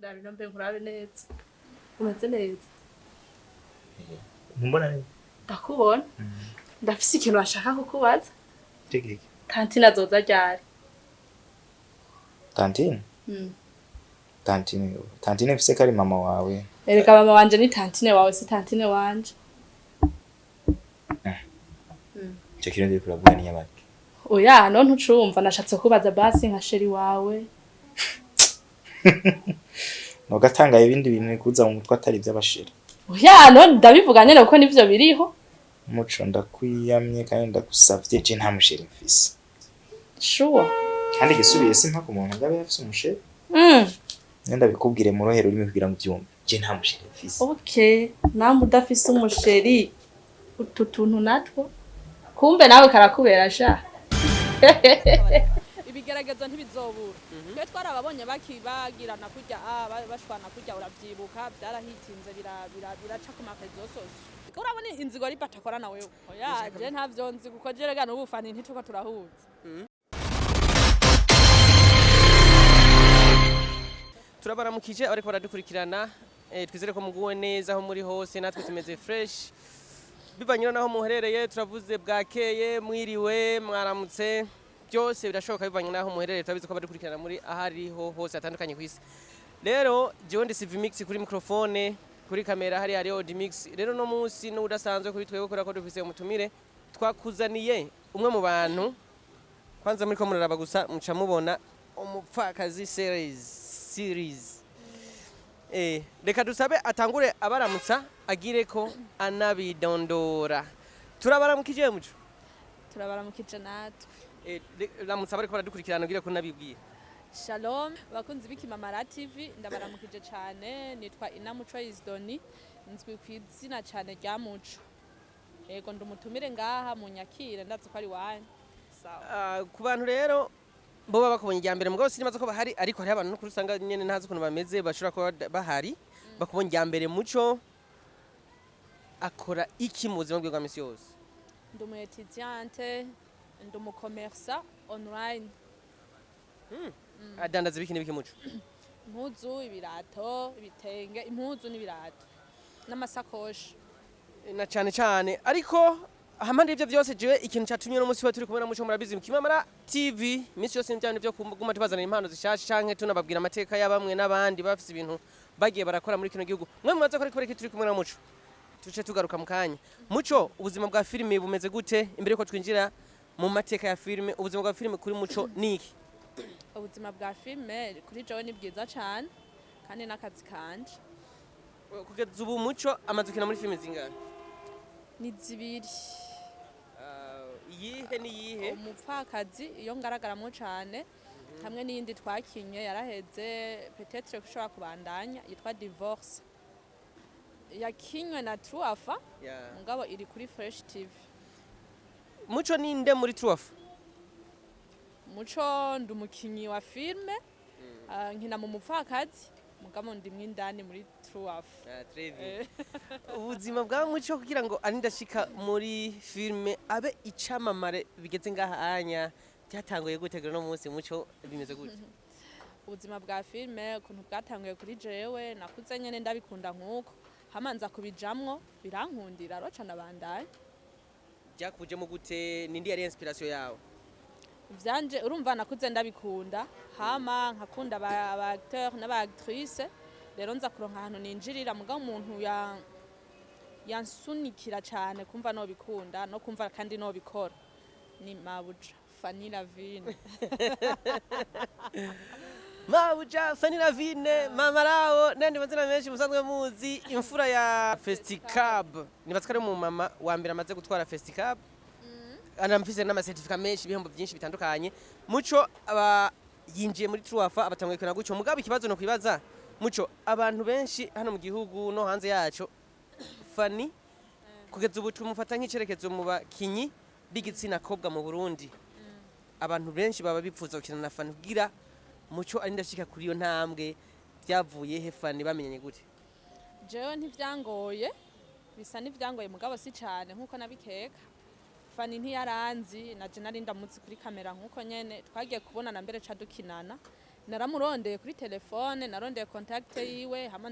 ndabino mbe nkurabe neza umeze neza ntumbona neza ndakubona ndafise ikintu bashaka kukubaza tegeke tantine azoza ryari tantine tantine mfise kari mama wawe ereka mama wanje ni tantine wawe si tantine wanje cyo kintu ndi kuravuga ni yabaki oya no ntucumva nashatse kubaza basi nka sheri wawe no gatanga ibindi bintu kuza mu mutwe atari by'abashira oya no ndabivuga nyene uko nivyo biriho muco ndakwiyamye kandi ndagusavye je nta musheri mfise sure kandi gisubiye simpa ku muntu ngabe yafise umusheri nenda bikubwire mu rohero urimo kugira ngo byumve je nta musheri mfise okay namwe udafise umusheri utu tuntu natwo kumbe nawe karakubera sha ibigerageza ntibizobura twe twarababonye bakibagirana kurya bashwana kurya uravyibuka byarahitinze biraca ku makazi yose urabona inzigo ari batakora na wewe oya je ntavyo nzi kuko jerega n'ubufani ntituko turahuza turabaramukije ariko baradukurikirana twizere ko muguwe neza aho muri hose natwe tumeze fresh bivanyira naho muherereye turavuze bwakeye mwiriwe mwaramutse byose birashoboka bivanye naho muherereye turabizi ko badukurikirana muri ahariho hose atandukanye kwisi rero jewe ndi CV Mix kuri microphone kuri kamera hari Audio Mix rero no munsi n'udasanzwe kuri twego ko dufise umutumire twakuzaniye umwe mu bantu kwanza muri ko muraraba gusa muca mubona Umupfakazi series reka dusabe atangure abaramutsa agire ko anabidondora turabaramukije muco turabaramukije natwe ramutsa bariko baradukurikirana ugire ko nabibwiye Shalom bakunzi b'Ikimamara TV ndabaramukije cyane nitwa Inamuco Isdoni nzwi ku izina cyane rya Muco yego ndumutumire ngaha mu Nyakire ndazi ko ari wanye sawa ku bantu rero bo bakubonye ijya mbere mugabo sinimaze ko bahari ariko hari abantu n'ukuri usanga nyene ntazi ukuntu bameze bashobora kuba bahari bakubonye ijya mbere Muco akora iki mu buzima bwe bwa misi yose ndumu étudiante ndumu commerçant online adandaza ibiki n'ibiki Muco impuzu ibirato ibitenge impuzu n'ibirato n'amasakoshi na cyane ariko ahamande ivyo byose jewe ikintu cyatumye no munsi wa turi kumwe na Muco murabizi Kimamara TV misi yose n'ibyo byo kuguma tubazana impano zishasha canke tunababwira amateka y'abamwe n'abandi bafise ibintu bagiye barakora muri kino gihugu mwe mumaze ko ariko turi kumwe na Muco tuce tugaruka mu kanya Muco ubuzima bwa filime bumeze gute imbere ko twinjira mu mateka ya filime ubuzima bwa filime kuri Muco niki ubuzima bwa filime kuri jewe ni bwiza cyane kandi n'akazi kanje kugeza ubu Muco amaze kina muri filime zingana ni zibiri iyihe niyihe Umupfakazi iyo ngaragaramwo cyane hamwe n'iyindi twakinye yaraheze peut-être ko ushobora kubandanya yitwa Divorce yakinywe na Truafa ngabo iri kuri Fresh TV Muco ninde muri Truafa Muco ndumukinyi wa filme nkina mu Umupfakazi mugabo ndimwe indani muri Truafa ubuzima bwa Muco kugira ngo arindashika muri filme abe icamamare bigeze ngaha anya byatanguye gutegura no munsi Muco bimeze gute ubuzima bwa filme kuntu bwatanguye kuri jewe nakuze nyene ndabikunda nkuko hamanza kubijamwo birankundira roca nabandanye byakujemo gute nindi yari inspiration yawe vyanje urumva nakuze ndabikunda hama nkakunda aba acteur n'aba actrice rero nza kuronka ahantu ninjirira mugabo umuntu yansunikira cyane kumva no bikunda no kumva kandi no bikora ni Mabuja Fanny Lavine Mabuja Fanny Lavine mama rawo nandi mazina menshi musanzwe muzi imfura ya Festicab nibatsakare mu mama wa mbere amaze gutwara Festicab anamfise n'amasertifika menshi ibihembo byinshi bitandukanye Muco aba yinjiye muri Truafa abatanguye kwena gucyo mugabo ikibazo no kwibaza Muco abantu benshi hano mu gihugu no hanze yaco Fanny kugeza ubu tumufata nk'icerekezo mu bakinyi b'igitsina kobwa mu Burundi abantu benshi baba bipfuza gukina na Fanny kugira Muco ari ndashika kuri yo ntambwe byavuye he Fanny bamenyanye gute jewe ntivyangoye bisa n'ivyangoye mugabo si cyane nkuko nabikeka Fanny ntiyaranzi naje nari ndamutse kuri kamera nkuko nyene twagiye kubonana mbere ca dukinana naramurondeye kuri telefone narondeye contact yiwe hama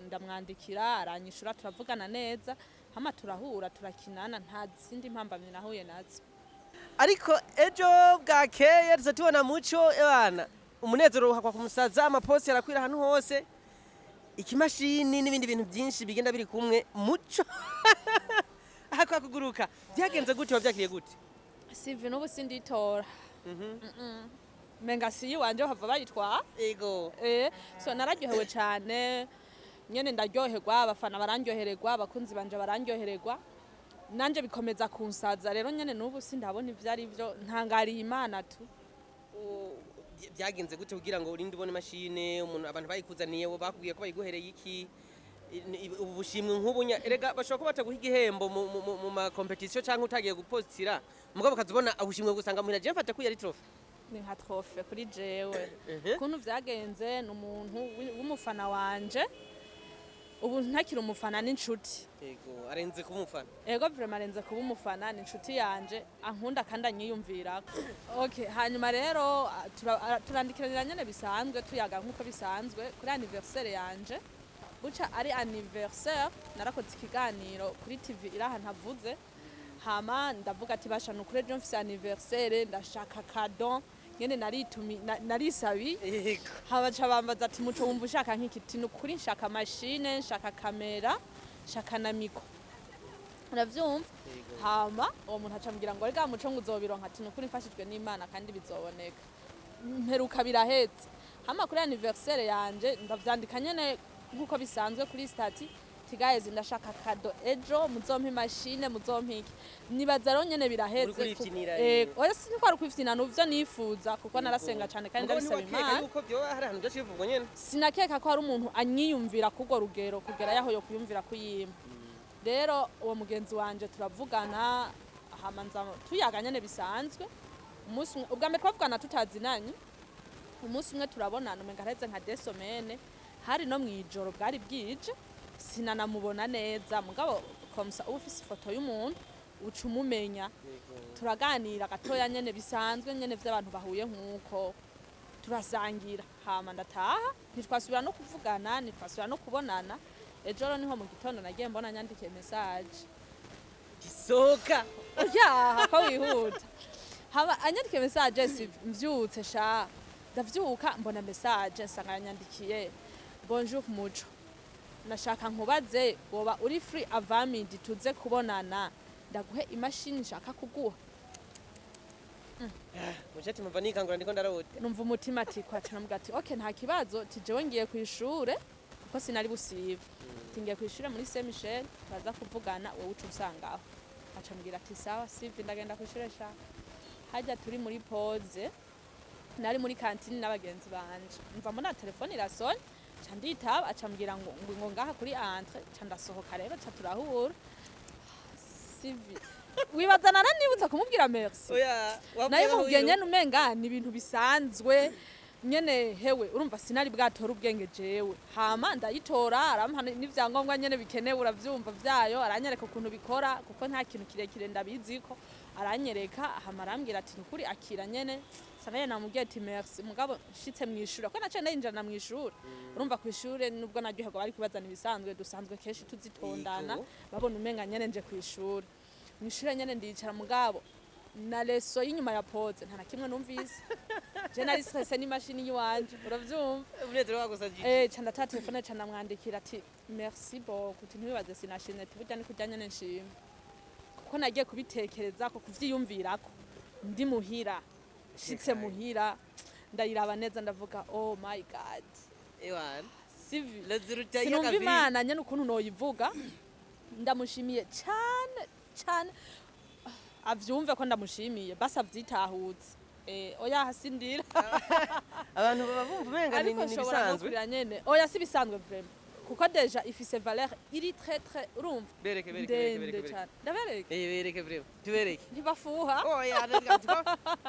ndamwandikira aranyishura turavugana neza hama turahura turakinana nta zindi mpambamye nahuye nazo ariko ejo bwakeye tuza tubona muco ebana umunezero uhakwa ku musaza amaposi arakwira ahantu hose ikimashini n'ibindi bintu byinshi bigenda biri kumwe muco ahakwa kuguruka byagenze gute wabyakiriye gute sivi n'ubu sinditora menga si wanje hava bayitwa ego so nararyohewe cyane nyene ndaryoherwa abafana barandyohererwa abakunzi banje barandyohererwa nanje bikomeza kunsaza rero nyene n'ubu sindabona ivyari byo ntangariye Imana tu byagenze gute kugira ngo urinde ubone mashine umuntu abantu bayikuzaniye bakubwiye ko bayiguhereye iki ubushimwe nk'ubunya erega bashobora kuba bataguha igihembo mu ma competition cyangwa utagiye gupostira mugabo kazibona ubushimwe gusanga muhira je mfata ko yari trophy ni nka trophy kuri jewe kuntu vyagenze n'umuntu w'umufana wanje ubu ntakiri umufana n'inshuti yego arenze kuba umufana yego vraiment arenze kuba umufana n'inshuti yanje ankunda kandi anyiyumvirako okay hanyuma rero turandikiranira nyene bisanzwe tuyaga nkuko bisanzwe kuri anniversaire yanje buca ari anniversaire narakoze ikiganiro kuri TV iraha ntavuze hama ndavuga ati basha nukure je mfise anniversaire ndashaka cadeau nyene narisabi habaca bambaza ati muco wumva ushaka nk'ikiti nukuri nshaka machine nshaka kamera nshaka na miko uravyumva hama uwo muntu acambwira ngo rega muco ngo uzobironka ati nukuri mfashijwe n'Imana kandi bizoboneka mperuka birahetse hama kuri anniversaire yanje ndavyandika nyene nkuko bisanzwe kuri stati tigaye ndashaka kado ejo muzompe machine muzompe iki nibaza rero nyene biraheze oya sinkwara kwiftina n'uvyo nifuza kuko narasenga cyane kandi ndabisaba Imana uko byo hari ahantu byashivugwa nyene sinakeka ko hari umuntu anyiyumvira kugo rugero kugera yaho yo kuyumvira kuyima rero uwo mugenzi wanje turavugana hamanza tuyaga nyene bisanzwe umunsi ubwa mbere twavugana tutazinanye umunsi umwe turabonana umenga hareze nka desomene hari no mwijoro bwari bwije sinanamubona neza mugabo komsa ufise ifoto y'umuntu uca umumenya turaganira gatoya nyene bisanzwe nyene vy'abantu bahuye nkuko turasangira hama ndataha ntitwasubira no kuvugana ntitwasubira no kubonana ejo rero niho mu gitondo nagiye mbona nyandikiye message gisoka ya ko wihuta haba anyandikiye message mvyutse sha ndavyuka mbona message nsanga yanyandikiye bonjour muco nashaka nkubaze woba uri free avamidi tuze kubonana ndaguhe imashini nshaka kuguha mujeti mva nikangura ndiko ndarote numva umutima ati kwatana mugati okay nta kibazo tijewe ngiye ku ishure kuko sinari busibe tingiye ku ishure muri Saint Michel baza kuvugana wowe ucu usangaho acambwira ati sawa sivi ndagenda ku ishure sha hajya turi muri pause nari muri kantine n'abagenzi banje mva muri telefone irasonye canditaba acambwira ngo ngaha kuri entre candasohoka rero turahura sivi wibazana nibutsa kumubwira merci oya naye mubwiye nyene umenga ni ibintu bisanzwe nyene hewe urumva sinari bwatora ubwenge jewe hama ndayitora arampa n'ivyangombwa nyene bikenewe uravyumva vyayo aranyereka ukuntu bikora kuko nta kintu kirekire ndabiziko aranyereka hama arambwira ati nukuri akira nyene sanaye namubwiye ati merci mugabo nshitse mwishura ko nace ndinjana mwishura urumva ku ishure nubwo naryoherwa bari kubazana ibisanzwe dusanzwe kenshi tuzitondana babona umenga nyene nje ku ishure mwishura nyene ndicara mugabo na leso y'inyuma ya pause nta nakimwe numvise je nari stress n'imashini yiwanje uravyumva umunezero wagusajije canda ta telefone canda mwandikira ati merci beaucoup ntibibaze sinashimye tubujya ni kujyanye n'inshimwe kuko nagiye kubitekereza ko kuvyiyumvirako ndi muhira shitse muhira ndayiraba neza ndavuga oh my god ewan sivi lazirutya sinumva Imana nyene ukuntu noyivuga ndamushimiye cyane avyumve ko ndamushimiye basa vyitahutse oya hasindira abantu baba bumva umenga ni bisanzwe nyene oya si bisanzwe vraiment kuko deja ifise valeur iri très urumva bereke ndabereke bereke breve tubereke ntibafuha oya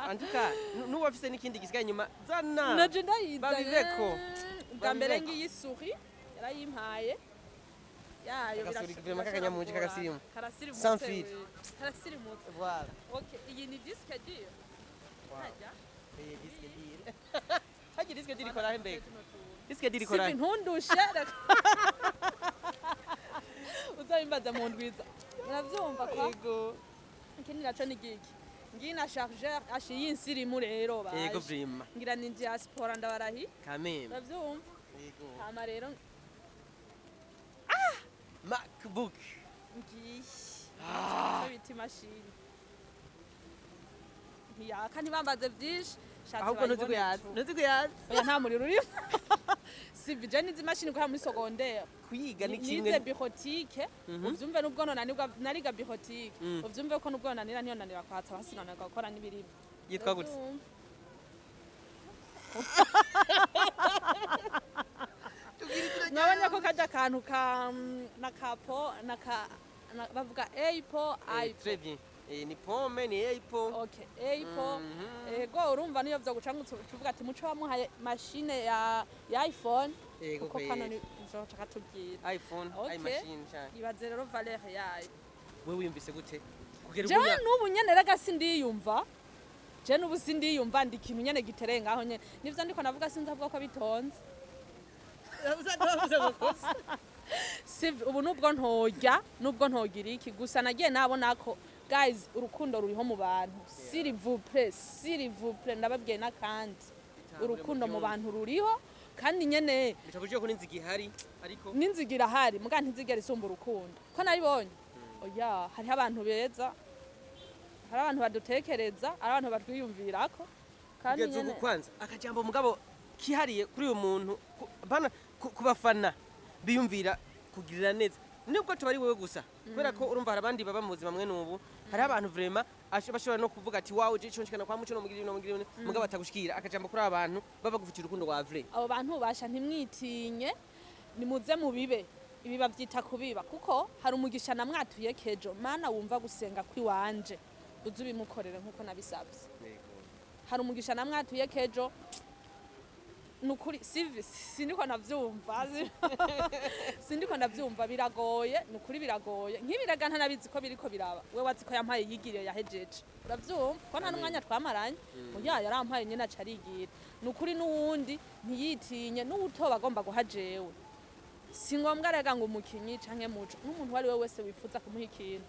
antuka nuba afise n'ikindi gisigaye nyuma zana naje ndayiza babiveko bwa mbere ngiyi souris yarayimpaye yayo birashobora kakanyamunje kakasirimu karasirimu sans fil karasirimu voilà okay iyi ni disque dire wow disque dire hagira riske dirikora hembega riske dirikora sivi ntundushe uzabimbaza mu ndwiza uravyumva kwa yego ikindi naco ni giki ngina chargeur ashiye insirimu rero baje yego vrima ngira ni diaspora ndabarahi kameme uravyumva yego hama rero macbook ngiye cyo biti machine ntiyaka ntibambaze vyinshi ahubwo ntuzi kuyaza oya nta muriro urimo sivi je nizi machine kwa muri secondaire kuyiga ni nize kimwe bihotike uvyumve nubwo nariga bihotike uvyumve ko nubwo nanira niyo nanira kwatsa basinana gukora n'ibirimo yitwa gute nabonye ko kajya akantu ka na kapo bavuga eipo aipo très bien ni pomme ni apple okay eipo ego urumva niyo vyo guca tuvuga ati muco wamuhaye machine ya iPhone yego kuko kano ni nzoca katubwira iPhone Okay. ay machine cyane ibaze rero valeur yayo wewe wiyumvise gute kugera jewe ubunya n'ubu nyene rega sindiyumva je n'ubu sindiyumva ndi ikintu nyene giterenga aho nyene nivyo ndiko navuga sinzavuga ko bitonze ubu nubwo ntojya nubwo ntogira iki gusa nagiye nabona ko guys urukundo ruriho mu bantu s'il vous plaît ndababwiye n'akandi urukundo mu bantu ruriho kandi nyene bitabuje ko n'inzigi ihari ariko n'inzigira hari muga ntizigera isumba urukundo ko naribonye oya hariho abantu beza hari abantu badutekereza hari abantu batwiyumvirako kandi kugeza ubu nyene kwanza akajambo mugabo kihariye kuri uyu muntu bana kubafana biyumvira kugirira neza nubwo tubari wewe gusa kubera ko urumva hari abandi baba mu buzima mwe n'ubu hari abantu vraiment bashobora no kuvuga ati wawe je cyonshikana kwa muco no mugirira mugabo batagushikira akajambo kuri abantu baba gufitira urukundo rwa vrai abo bantu basha ntimwitinye nimuze mu bibe ibi bavyita kubiba kuko hari umugisha namwatuye kejo mana wumva gusenga kwiwanje uzi ubimukorere nkuko nabisavye hari umugisha namwatuye kejo nukuri sindiko navyumva sindiko navyumva biragoye nukuri biragoye nk'ibiraga ntanabizi ko biriko biraba we wazi ko yampaye yigiriye yahejeje uravyumva ko nta n'umwanya twamaranye oya yarampaye nyene acarigira nukuri n'uwundi ntiyitinye n'uwutoba agomba guhajewe si ngombwa rega ngo umukinyi canke muco n'umuntu wari we wese wifuza kumuha ikintu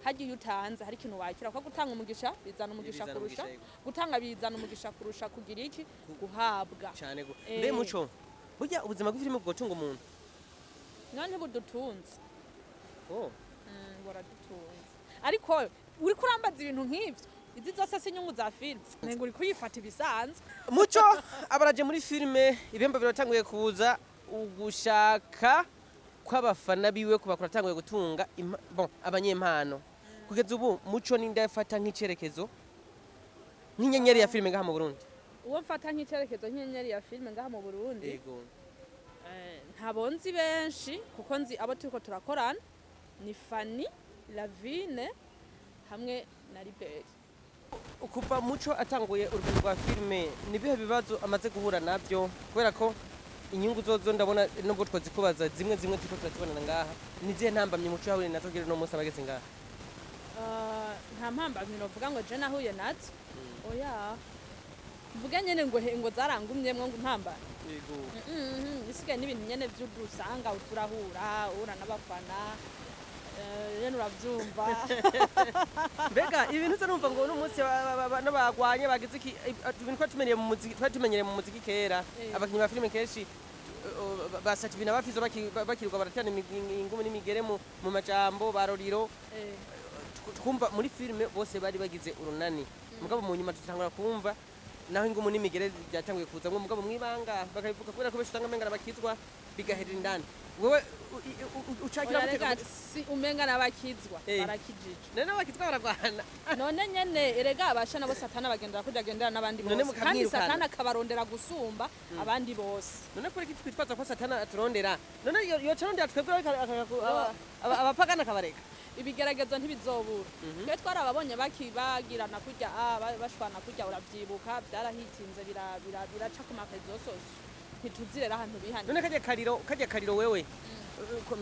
hagiye utanze hari ikintu wakira ko gutanga umugisha bizana umugisha kurusha gutanga bizana umugisha kurusha kugira iki guhabwa cyane go mbe muco burya ubuzima bw'ifilime bwotunga umuntu none budutunze buradutunze ariko uri kurambaza ibintu nk'ivyo izi zose si inyungu za filime ngo uri kuyifata ibisanzwe muco abaraje muri filime ibihembo biratanguye kuza ugushaka kw'abafana biwe kuba kuratanguye gutunga abanyempano kugeza ubu muco ninde yafata nk'icerekezo nk'inyenyeri ya filime ngaha mu Burundi uwo mfata nk'icerekezo nk'inyenyeri ya filime ngaha mu Burundi yego ntabonzi benshi kuko nzi abo turiko turakorana ni Fanny Lavine hamwe na Liberi kuva muco atanguye urugendo rwa filime nibihe bibazo amaze guhura nabyo kubera ko inyungu zozo ndabona nubwo twazikubaza zimwe turiko turatubonana ngaha nizihe ntambamye muco yahuye nazo gere no munsi abageze ngaha nta mpambamye novuga ngo je nahuye nazo oya mvuga nyene ngo zarangumyemwo ngo ntambara yego isigaye n'ibintu nyene vy'udusanga uturahura uhura n'abafana nyene uravyumva mbega ibintu uza numva ngo n'umunsi n'abagwanye bagize iki ibintu twatumenyereye mu muziki kera abakinyi ba filime kenshi basati ibintu abafizo bakirirwa baratana ingumi n'imigere mu majambo baroriro twumva muri filime bose bari bagize urunani mugabo mu nyuma tutangura kumva naho ingumu n'imigere byatanguye kuza mugabo mwibanga bakabivuga kubera ko besho tanga mengana bakizwa bigaherera indani wewe ucakira gute si umenga nabakizwa barakijije none bakizwa baragwana none nyene erega abasha nabo satana bagendera kujagendera n'abandi bose kandi satana kabarondera gusumba abandi bose none kuri iki twitwaza ko satana aturondera none yo carondera twebwe abapagana kabareka ibigeragezo ntibizobura twe twarababonye bakibagirana kurya bashwana kurya uravyibuka byarahitinze biraca ku makazi yososo ntituzirera ahantu bihanye none kajya kariro wewe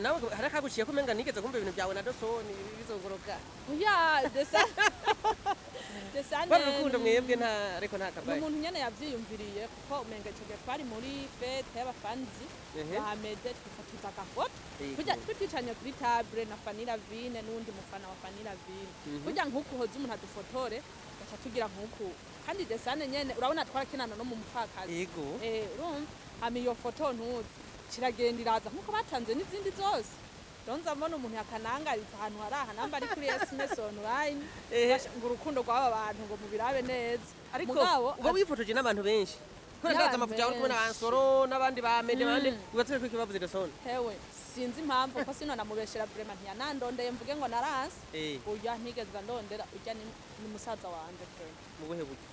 nawe harakaguciye ko menga nigeze kumva ibintu byawe na dosoni bizogoroka oya desane barukundo mwebwe nta ariko nta kabaye umuntu nyene yavyiyumviriye kuko umenga cyo twari muri fete y'abafanzi bahameze twifatiza agafoto kujya twicanye kuri table na Fanira Vine n'undi mufana wa Fanira Vine kujya nkuko hoze umuntu adufotore gacha tugira nkuko kandi desane nyene urabona twarakinana no mu Umupfakazi yego urumva hama iyo foto ntuzi kiragenda iraza nkuko batanze n'izindi zose donza mbona umuntu yakanangariza ahantu hari aha namba ari kuri SMS online ngo urukundo rw'aba bantu ngo mubirabe neza ariko uba wifotoje n'abantu benshi ko ndaza amafoto yawe kumwe n'abansoro n'abandi bamede bande ubatse ko kibavuze desone hewe sinzi impamvu ko sino namubeshera vraiment ntiyanandondeye mvuge ngo naranse uya ntigeze ndondera ujya ni musaza wanje mu buhe buryo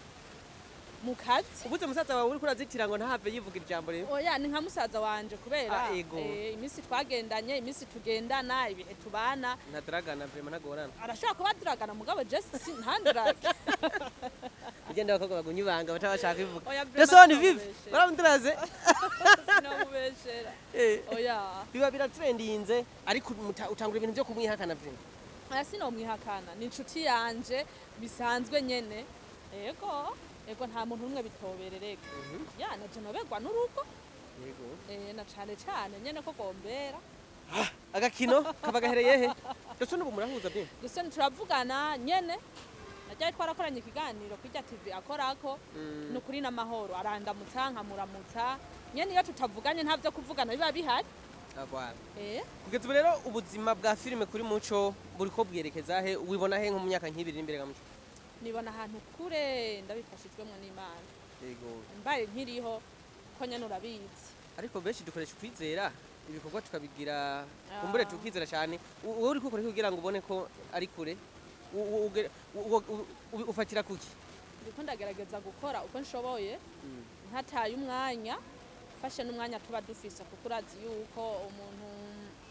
mu kazi ubuze musaza wawe uri kurazitira ngo ntahave yivugira ijambo rero oya ni nka musaza wanje kubera imisi twagendanye imisi tugendana ibihe tubana ntadragana vraiment nagorana arashobora kuba dragana mugabo just ntandrage ugenda abakobwa bagunya ibanga batabashaka ivuga desone vive baramutiraze sinamubeshera oya biba biratrendinze ariko utangura ibintu byo kumwihakana vraiment aya sinomwihakana ni inshuti yanje bisanzwe nyene ego nta muntu umwe bitoberereka yana je nobegwa n'urugo yego na cane nyene ko gombera agakino kabagahereye he dose n'ubu murahuza bye dose turavugana nyene najya twarakoranye ikiganiro kujya TV akorako n'ukuri n'amahoro arandamutsa nkamuramutsa nyene iyo tutavuganye ntavyo kuvugana biba bihari agwara kugeza rero ubuzima bwa filime kuri Muco buriko bwerekeza he ubibona he nko mu myaka nk'ibiri imbere ga Muco nibona ahantu kure ndabifashijwemo n'Imana yego mbaye nkiriho ko nyene urabizi ariko benshi dukoresha kwizera ibikorwa tukabigira kumbure tukizera cyane wowe uri gukora kugira ngo ubone ko ari kure ufatira kuki ndiko ndagerageza gukora uko nshoboye ntataye umwanya fashe n'umwanya tuba dufise kuko urazi yuko umuntu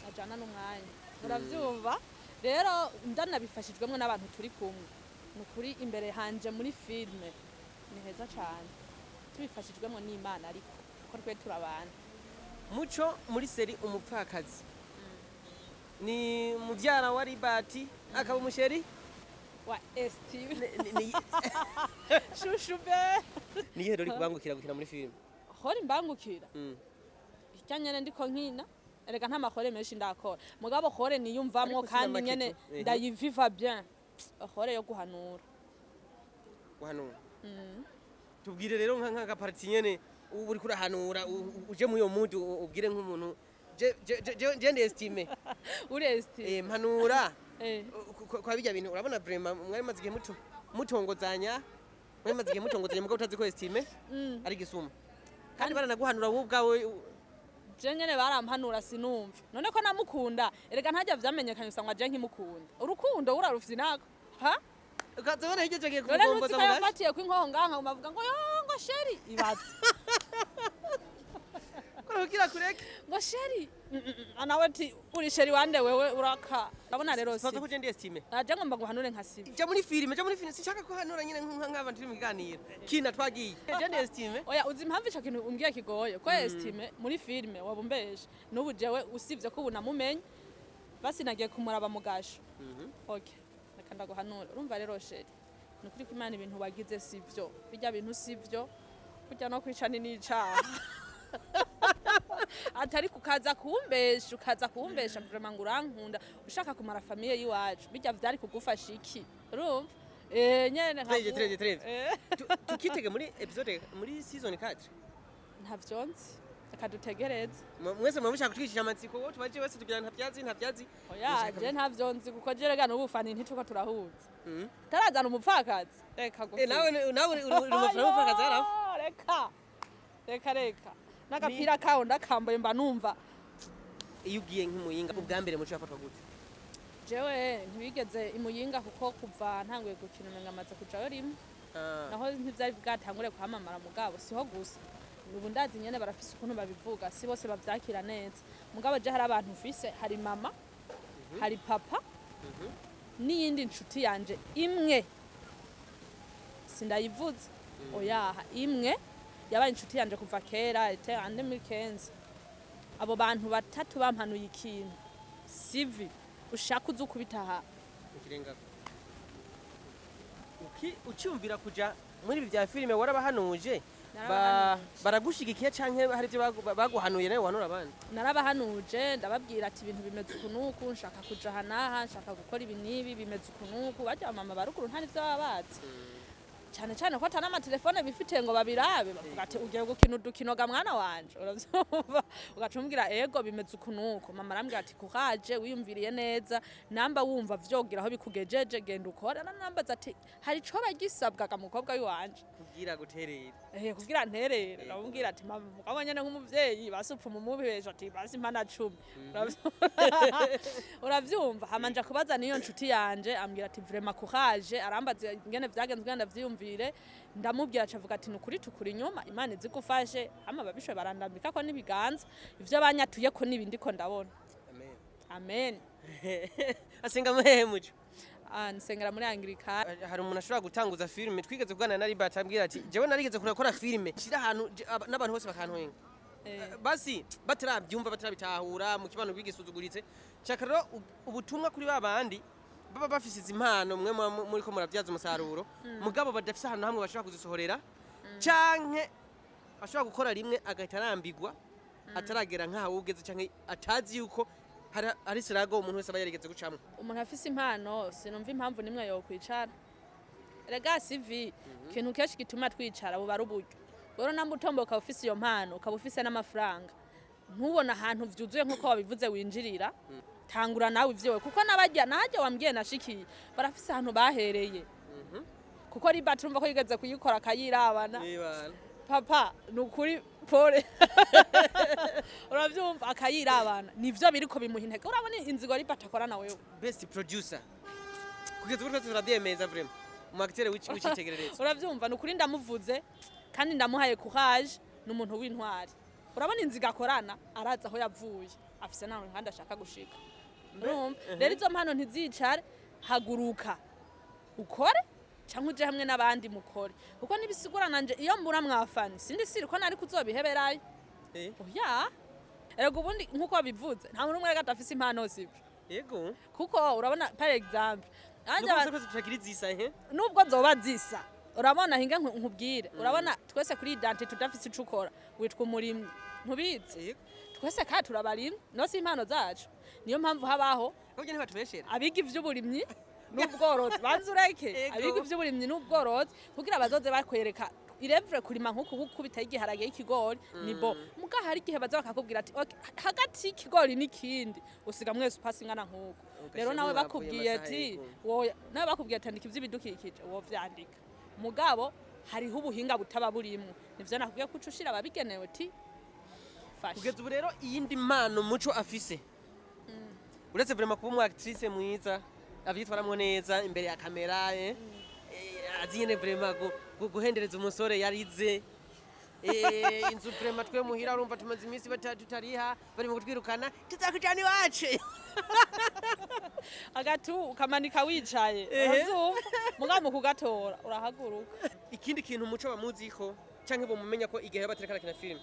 ajana n'umwanya uravyumva rero ndanabifashijwemo n'abantu turi kumwe nukuri imbere hanje muri filme ni heza cyane tubifashijwemo n'Imana ariko ko twe turabana Muco muri seri Umupfakazi ni muvyara wa Ribati akaba umusheri wa Steve shushube ni yero uri kubangukira gukina muri filme hori mbangukira icyanyene ndiko nkina erega nta makore menshi ndakora mugabo hore niyumvamwo kandi nyene ndayiviva bien hore yo guhanura tubwire rero nka parti nyene uri kurahanura uje mu yo mudu ubwire nk'umuntu je ndestime uri estime mpanura kwa bijya bintu urabona vraiment mwari maze igihe mutongozanya mugabo utazi ko estime ari gisuma kandi baranaguhanura wowe ubwawe je nyene barampanura sinumva none ko namukunda erega ntajya vyamenyekanye usanga je nkimukunda urukundo urarufite nako ha ukazobona higeje giye kumugomboza mugashi yafatiye ku inkoho nganka umavuga ngo yo ngo sheri ibatse kugira kureke ngo sheri anawe ti uri sheri wande wewe uraka ndabona rero si ko je ndi estime aje ngomba guhanure nka sibi je muri filime sinshaka ko hanura nyine nk'abantu turi mu biganiro kina twagiye je ndi estime oya uzi impamvu ico kintu umbwiye kigoye ko estime muri filime wabumbeshe n'ubu jewe usivye ko ubunamumenye basi nagiye kumuraba mugasho okay nakanda guhanura urumva rero sheri nukuri ko Imana ibintu wagize sivyo bijya bintu sivyo kujya no kwicana n'icaha atari ukaza kumbesha vraiment ngo urankunda ushaka kumara famille yiwacu bijya vyari kugufasha iki urumva nyene tukitege muri episode muri season 4 ntavyonzi akadutegereza mwese mushaka kutwishisha amatsiko wo tubaje wese tugira ntavyazi oya je ntavyonzi kuko je rega n'ubufani ntituko turahuza tarazana Umupfakazi reka gusa nawe uri Umupfakazi arafu reka n'agapira kawo ndakambaye mba numva iyo ugiye nk'imuyinga ubwa mbere muco yafatwa gute jewe ntibigeze imuyinga kuko kuva ntanguye gukina umenga amaze kujayo rimwe naho ntivyari bwatangure kuhamamara mugabo siho gusa ubu ndazi nyene barafise ukuntu babivuga si bose bavyakira neza mugabo je hari abantu ufise hari mama hari papa n'iyindi nshuti yanje imwe sindayivuze oyaha imwe yabaye inshuti yanje kuva kera ete ande muri Kenzi abo bantu batatu bampanuye ikintu sivi ushaka uzukubita aha ikirenga ucyumvira kuja muri ibi bya filime warabahanuje baragushigikiye canke hari ibyo baguhanuye nawe wanura abandi narabahanuje ndababwira ati ibintu bimeze ukunuku nshaka kuja hanaha nshaka gukora ibi nibi bimeze ukunuku bajya mama barukuru nta nivyo babazi cyane cyane ko atana amatelefone bifite ngo babirabe bavuga ati ugiye gukina udukinoga mwana wanje uravyumva ugacumbwira ego bimeze ukunuko mama arambwira ati kuhaje wiyumviriye neza namba wumva vyogira aho bikugejeje genda ukora namba ati hari ico bagisabwaga mukobwa w'iwanje kugira guterera kugira nterere ndamubwira ati mama mukaba nyene nk'umuvyeyi basupfa mu mubihesha ati basi mpana 10 uravyumva hamanja kubaza niyo nshuti yanje ambwira ati vraiment kuhaje arambaza ingene vyagenze ngenda vyiyumvira ndamubwira acavuga ati nukuri tukuri inyuma imana izigufashe ama babishwe barandambika ko nibiganza ivyo banyatuye ko nibindi ko ndabona amen asenga muhehe muco nsengera muri Anglikana hari umuntu ashobora gutanguza filime twigeze kuganira na Riba atambwira ati jewe narigeze kurakora filime shira ahantu n'abantu bose bakantwenga basi batarabyumva batarabitahura mu kibano bigisuzuguritse cyaka rero ubutumwa kuri babandi baba bafise impano mwe muri ko muravyaza umusaruro mugabo badafise ahantu hamwe bashobora kuzisohorera canke ashobora gukora rimwe agahita arambigwa ataragera nkaho ugeze canke atazi yuko hari sirago umuntu wese abayerigeze gucamwe umuntu afise impano sinumva impamvu nimwe yo kwicara rega CV kintu keshi gituma twicara bo baruburyo rero namutomboka ufise iyo mpano ukabufise n'amafaranga ntubona ahantu vyuzuye nkuko wabivuze winjirira tangura nawe ivyewe kuko nabajya najya wambwiye nashikiye barafise ahantu bahereye kuko Riba turumva ko yigeze kuyikora akayirabana papa nukuri pole uravyumva akayirabana nivyo biriko bimuha intege urabona inzigo Riba atakora na wewe best producer kugeza ubu turabyemeza vraiment umacteur w'icitegerereza uravyumva nukuri ndamuvuze kandi ndamuhaye courage n'umuntu w'intwari urabona inzigo akorana araza aho yavuye afise nawe kandi ashaka gushika ndumva rero izo mpano ntizicare haguruka ukore cyangwa uje hamwe n'abandi mukore kuko nibisigura nanje iyo mbura mwafani sindi siri ko nari kuzobiheberayo oya ego ubundi nkuko bivuze nta muntu umwe gatafise impano sibyo yego kuko urabona par exemple nubwo zoba zisa urabona hinga nkubwire urabona twese kuri identity tudafise ico ukora witwa umurimyi ntubizi twese kandi turabarimye no si impano zacu niyo mpamvu habaho abiga ivy'uburimyi n'ubworozi banzureke abiga ivy'uburimyi n'ubworozi kugira bazoze bakwereka irevre kurima nkuko gukubita igiharage y'ikigori nibo muga hari igihe baza bakakubwira ati hagati y'ikigori n'ikindi usiga mwese upasi ngana nkuko rero nawe bakubwiye ati nawe bakubwiye ati andika ivy'ibidukikije wo vyandika mugabo hariho ubuhinga butaba burimwe nivyo nakubwiye ko ucushira ababigenewe ti kugeza ubu rero iyindi mpano muco afise uretse vraiment kuba umwactrice mwiza avyitwaramwo neza imbere ya kamera aziyene vraiment guhendereza umusore yarize inzu vraiment twe muhira urumva tumaze iminsi tutariha bari mu kutwirukana tuzakujana iwacu agatu ukamanika wicaye urumva mugabo kugatora urahaguruka ikindi kintu muco bamuziko canke bo mumenya ko igihe baterekana kina film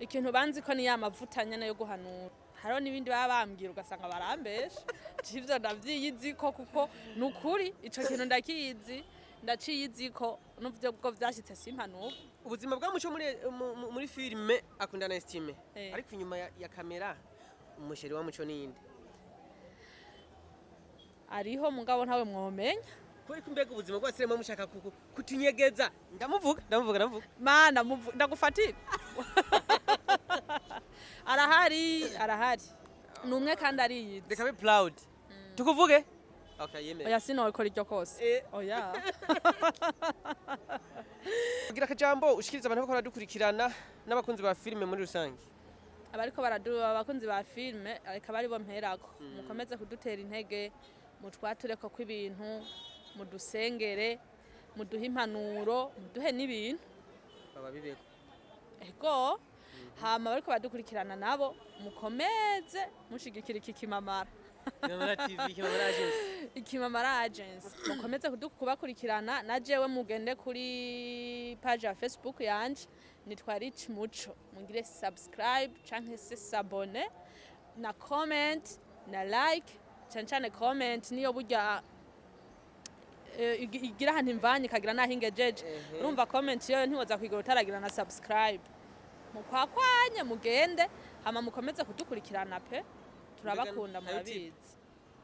ikintu banzi ko ni yamavuta nyene yo guhanura haro nibindi baba bambwira ugasanga barambesha civyo ndavyiyiziko kuko nukuri ico kintu ndaciyiziko n'uvyo bwo vyashitse simpanuka ubuzima bwa muco muri filme akunda na estime ariko inyuma ya kamera umusheri wa muco ninde ariho mugabo ntawe mwomenya kuri kumbega ubuzima bwa sirema mushaka kutunyegeza ndamuvuga mana ndagufatira arahari numwe kandi ariyize reka be proud tukuvuge okay yemeye oya sinokora iryo kose oya kugira akajambo ushikiriza abantu bakora dukurikirana n'abakunzi ba filme muri rusange abariko baraduba abakunzi ba filme areka bari bo mperako mukomeze kudutera intege mutwatureko kw'ibintu mudusengere muduhe impanuro muduhe n'ibintu baba bibeko ego hama bariko badukurikirana nabo mukomeze mushigikira iki kimamara Kimamara TV Kimamara Agency Kimamara Agency mukomeze kubakurikirana na jewe mugende kuri page ya Facebook yanje nitwa Rich Muco mungire subscribe canke se s'abone na comment na like cyane comment niyo burya igira ahantu imvanye kagira naho ingejeje urumva comment yo ntiwoza kwigira utaragira na subscribe mukwakwanye mugende hama mukomeze kudukurikirana pe turabakunda murabizi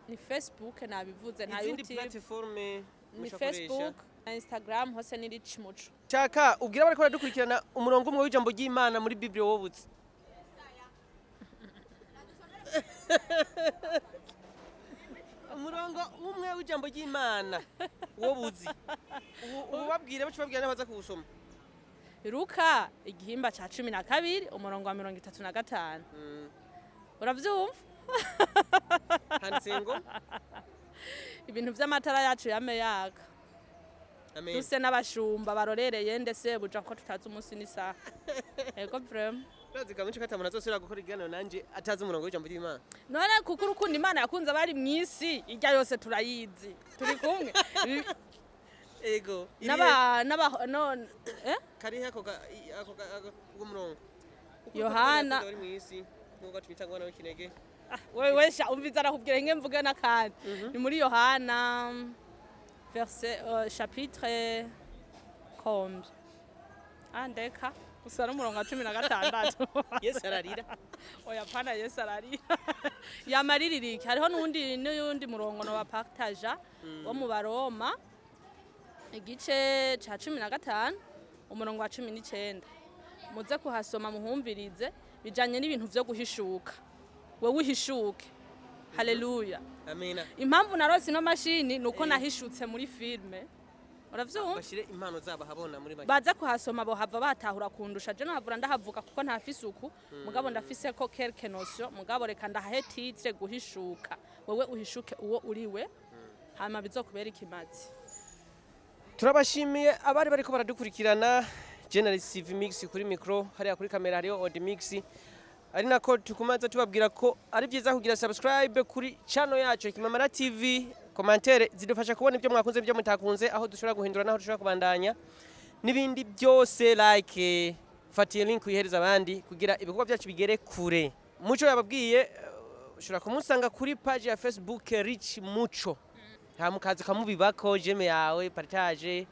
ni Facebook nabivuze na YouTube platform ni Facebook na Instagram hose ni Rich Muco Chaka ubwira bariko baradukurikirana umurongo umwe w'ijambo ry'Imana muri Bible wobutse umurongo umwe w'ijambo ry'Imana wobuzi ubabwire bacu babwira nabaza kuwusoma Luka igihimba ca 12 umurongo wa 35 uravyumva handitse ngo ibintu vy'amatara yacu yame yaka amen duse n'abashumba barorereye ndese buja ko tutazi umunsi n'isaha ego vraiment Razi kamuce katamuna zosura gukora igano nanje atazi umurongo w'ijambo ry'Imana none kuko urukundo Imana yakunze bari mwisi irya yose turayizi turi kumwe ego naba none kari hako umurongo Yohana bari mwisi nuko tumitangwa nawe kinege wewe sha umviza arakubwira nge mvuge nakandi ni muri Yohana verset chapitre combien andeka usara umurongo wa 16 Yesu ararira oya pana Yesu ararira yamariririke hariho n'undi murongo no bapartaja wo mu Baroma igice ca 15 umurongo wa 19 muze kuhasoma muhumvirize bijanye n'ibintu vyo guhishuka wewe uhishuke haleluya amina impamvu narose no mashini nuko nahishutse muri filme uravyumva bashire impano zaba habona muri make baza kuhasoma bo hava batahura kundusha je nahavura ndahavuga kuko ntafise uku mugabo ndafise ko quelque notion mugabo reka ndahahe titre guhishuka wewe uhishuke uwo uriwe hama bizokubera ikimazi turabashimiye abari bariko baradukurikirana General CV Mix kuri micro hariya kuri kamera hariyo Odd Mix ari nako tukumaza tubabwira ko ari byiza kugira subscribe kuri channel yacu Kimamara TV commentaire zidufasha kubona ibyo mwakunze ibyo mutakunze aho dushobora guhindura naho dushobora kubandanya nibindi byose like fatiye link uyihereza abandi kugira ibikorwa byacu bigere kure Muco yababwiye ushobora kumusanga kuri page ya Facebook Rich Muco ha mukazi kamubibako jeme yawe partage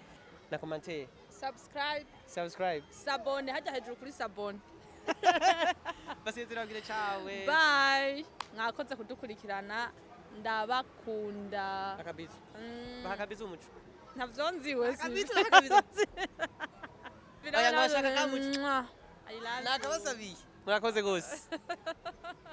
na commentaire subscribe sabone hajya hejuru kuri sabone basi turabwire cawe bye mwakoze kudukurikirana ndabakunda akabizo bahakabizo umuco ntavyo nziwe akabizo aya ngashaka kamuco I love you. nakabasabiye murakoze gose